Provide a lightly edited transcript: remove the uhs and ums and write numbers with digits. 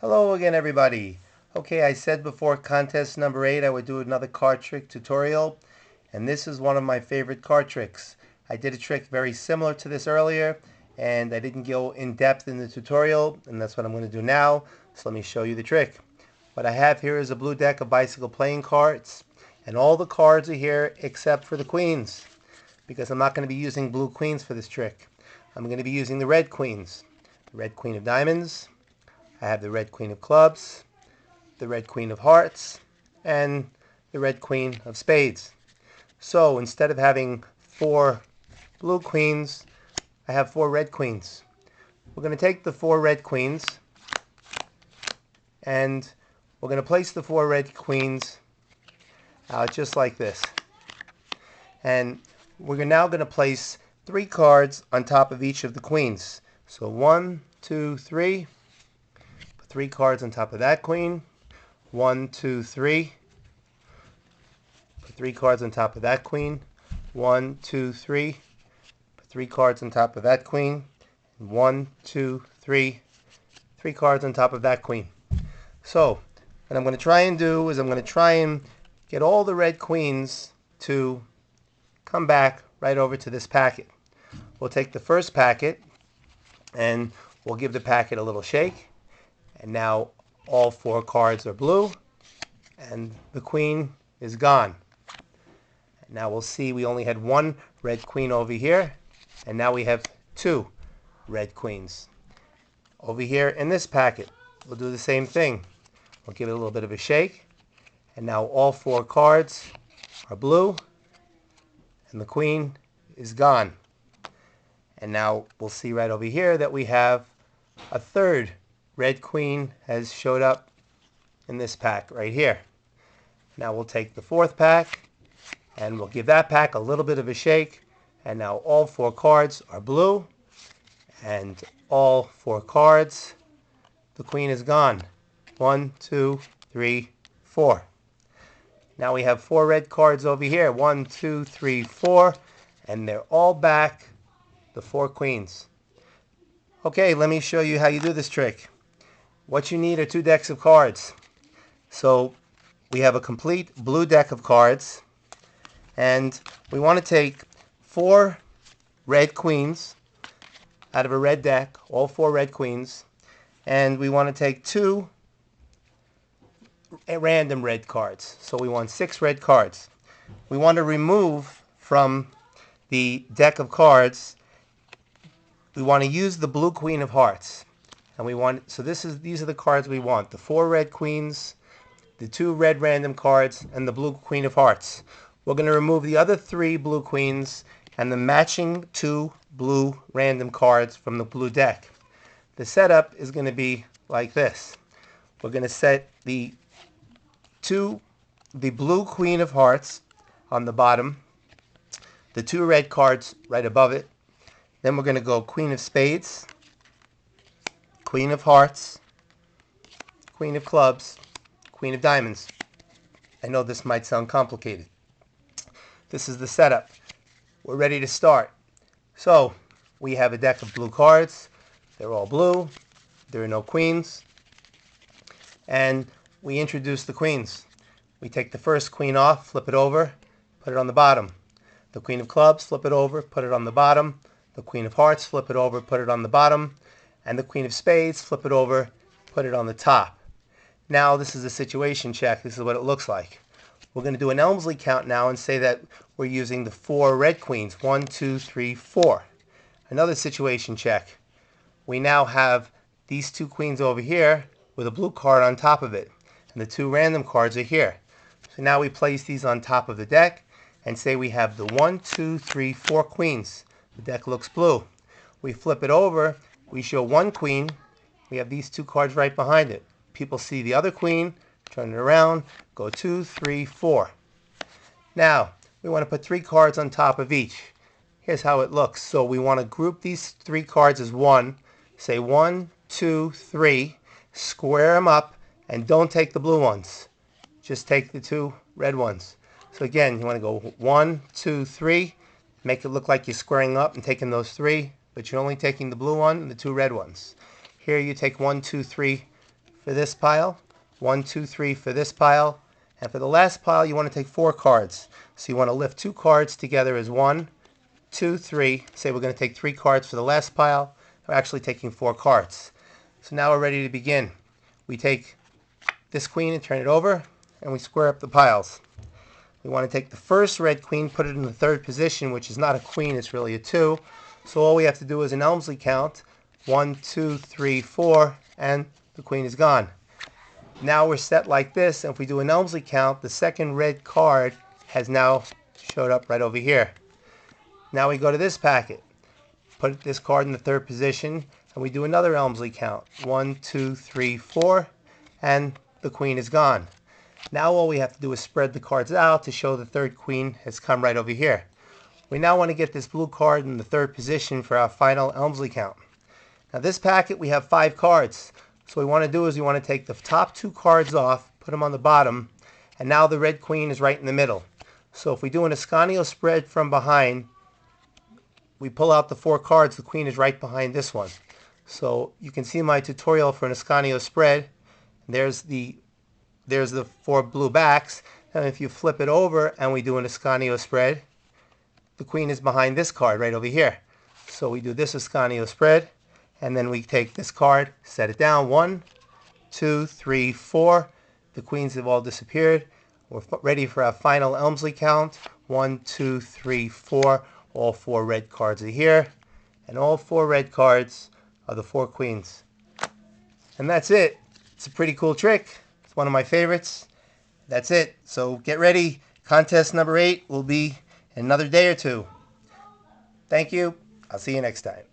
Hello again, everybody. Okay, I said before contest number 8 I would do another card trick tutorial, and this is one of my favorite card tricks. I did a trick very similar to this earlier, and I didn't go in depth in the tutorial, and that's what I'm going to do now. So let me show you the trick. What I have here is a blue deck of bicycle playing cards, and all the cards are here except for the queens, because I'm not going to be using blue queens for this trick. I'm going to be using the red queens. The red queen of diamonds, I have the red queen of clubs, the red queen of hearts, and the red queen of spades. So instead of having 4 blue queens, I have 4 red queens. We're going to take the 4 red queens and we're going to place the 4 red queens out just like this. And we're now going to place 3 cards on top of each of the queens. So 1, 2, 3. 3 cards on top of that queen. 1, 2, 3. Put 3 cards on top of that queen. 1, 2, 3. Put 3 cards on top of that queen. 1, 2, 3. 3 cards on top of that queen. So what I'm going to try and do is I'm going to try and get all the red queens to come back right over to this packet. We'll take the first packet and we'll give the packet a little shake. And now all 4 cards are blue, and the queen is gone. And now we'll see we only had 1 red queen over here, and now we have 2 red queens. Over here in this packet, we'll do the same thing. We'll give it a little bit of a shake, and now all 4 cards are blue, and the queen is gone. And now we'll see right over here that we have a 3rd red queen has showed up in this pack right here. Now we'll take the 4th pack and we'll give that pack a little bit of a shake, and now all 4 cards are blue, and all 4 cards, the queen is gone. 1, 2, 3, 4. Now we have 4 red cards over here. 1, 2, 3, 4, and they're all back, the 4 queens. Okay, let me show you how you do this trick. What you need are 2 decks of cards. So we have a complete blue deck of cards, and we want to take 4 red queens out of a red deck, all 4 red queens, and we want to take 2 random red cards. So we want 6 red cards. We want to remove from the deck of cards, we want to use the blue queen of hearts. And we want, so these are the cards we want. The 4 red queens, the 2 red random cards, and the blue queen of hearts. We're going to remove the other 3 blue queens and the matching 2 blue random cards from the blue deck. The setup is going to be like this. We're going to set the blue queen of hearts on the bottom, the 2 red cards right above it. Then we're going to go queen of spades, queen of hearts, queen of clubs, queen of diamonds. I know this might sound complicated. This is the setup. We're ready to start. So we have a deck of blue cards. They're all blue. There are no queens. And we introduce the queens. We take the first queen off, flip it over, put it on the bottom. The queen of clubs, flip it over, put it on the bottom. The queen of hearts, flip it over, put it on the bottom. And the queen of spades, flip it over, put it on the top. Now this is a situation check. This is what it looks like. We're going to do an Elmsley count now and say that we're using the 4 red queens. 1, 2, 3, 4. Another situation check. We now have these 2 queens over here with a blue card on top of it. And the 2 random cards are here. So now we place these on top of the deck and say we have the 1, 2, 3, 4 queens. The deck looks blue. We flip it over. We show 1 queen. We have these 2 cards right behind it. People see the other queen, turn it around, go 2, 3, 4. Now, we want to put 3 cards on top of each. Here's how it looks. So we want to group these 3 cards as 1. Say 1, 2, 3. Square them up, and don't take the blue ones. Just take the 2 red ones. So again, you want to go 1, 2, 3. Make it look like you're squaring up and taking those 3, but you're only taking the blue one and the 2 red ones. Here you take 1, 2, 3, for this pile, 1, 2, 3 for this pile, and for the last pile you want to take 4 cards. So you want to lift 2 cards together as 1, 2, 3. Say we're going to take 3 cards for the last pile. We're actually taking 4 cards. So now we're ready to begin. We take this queen and turn it over, and we square up the piles. We want to take the first red queen, put it in the 3rd position, which is not a queen, it's really a 2. So all we have to do is an Elmsley count. 1, 2, 3, 4, and the queen is gone. Now we're set like this, and if we do an Elmsley count, the second red card has now showed up right over here. Now we go to this packet, put this card in the 3rd position, and we do another Elmsley count. 1, 2, 3, 4, and the queen is gone. Now all we have to do is spread the cards out to show the 3rd queen has come right over here. We now want to get this blue card in the 3rd position for our final Elmsley count. Now this packet we have 5 cards. So what we want to do is we want to take the top 2 cards off, put them on the bottom, and now the red queen is right in the middle. So if we do an Ascanio spread from behind, we pull out the 4 cards, the queen is right behind this one. So you can see my tutorial for an Ascanio spread. There's the 4 blue backs, and if you flip it over and we do an Ascanio spread, the queen is behind this card right over here. So we do this Ascanio spread, and then we take this card, set it down, 1, 2, 3, 4. The queens have all disappeared. We're ready for our final Elmsley count. 1, 2, 3, 4. All 4 red cards are here, and all 4 red cards are the 4 queens. And that's it. It's a pretty cool trick. It's one of my favorites. That's it. So get ready. Contest number 8 will be in another day or 2. Thank you. I'll see you next time.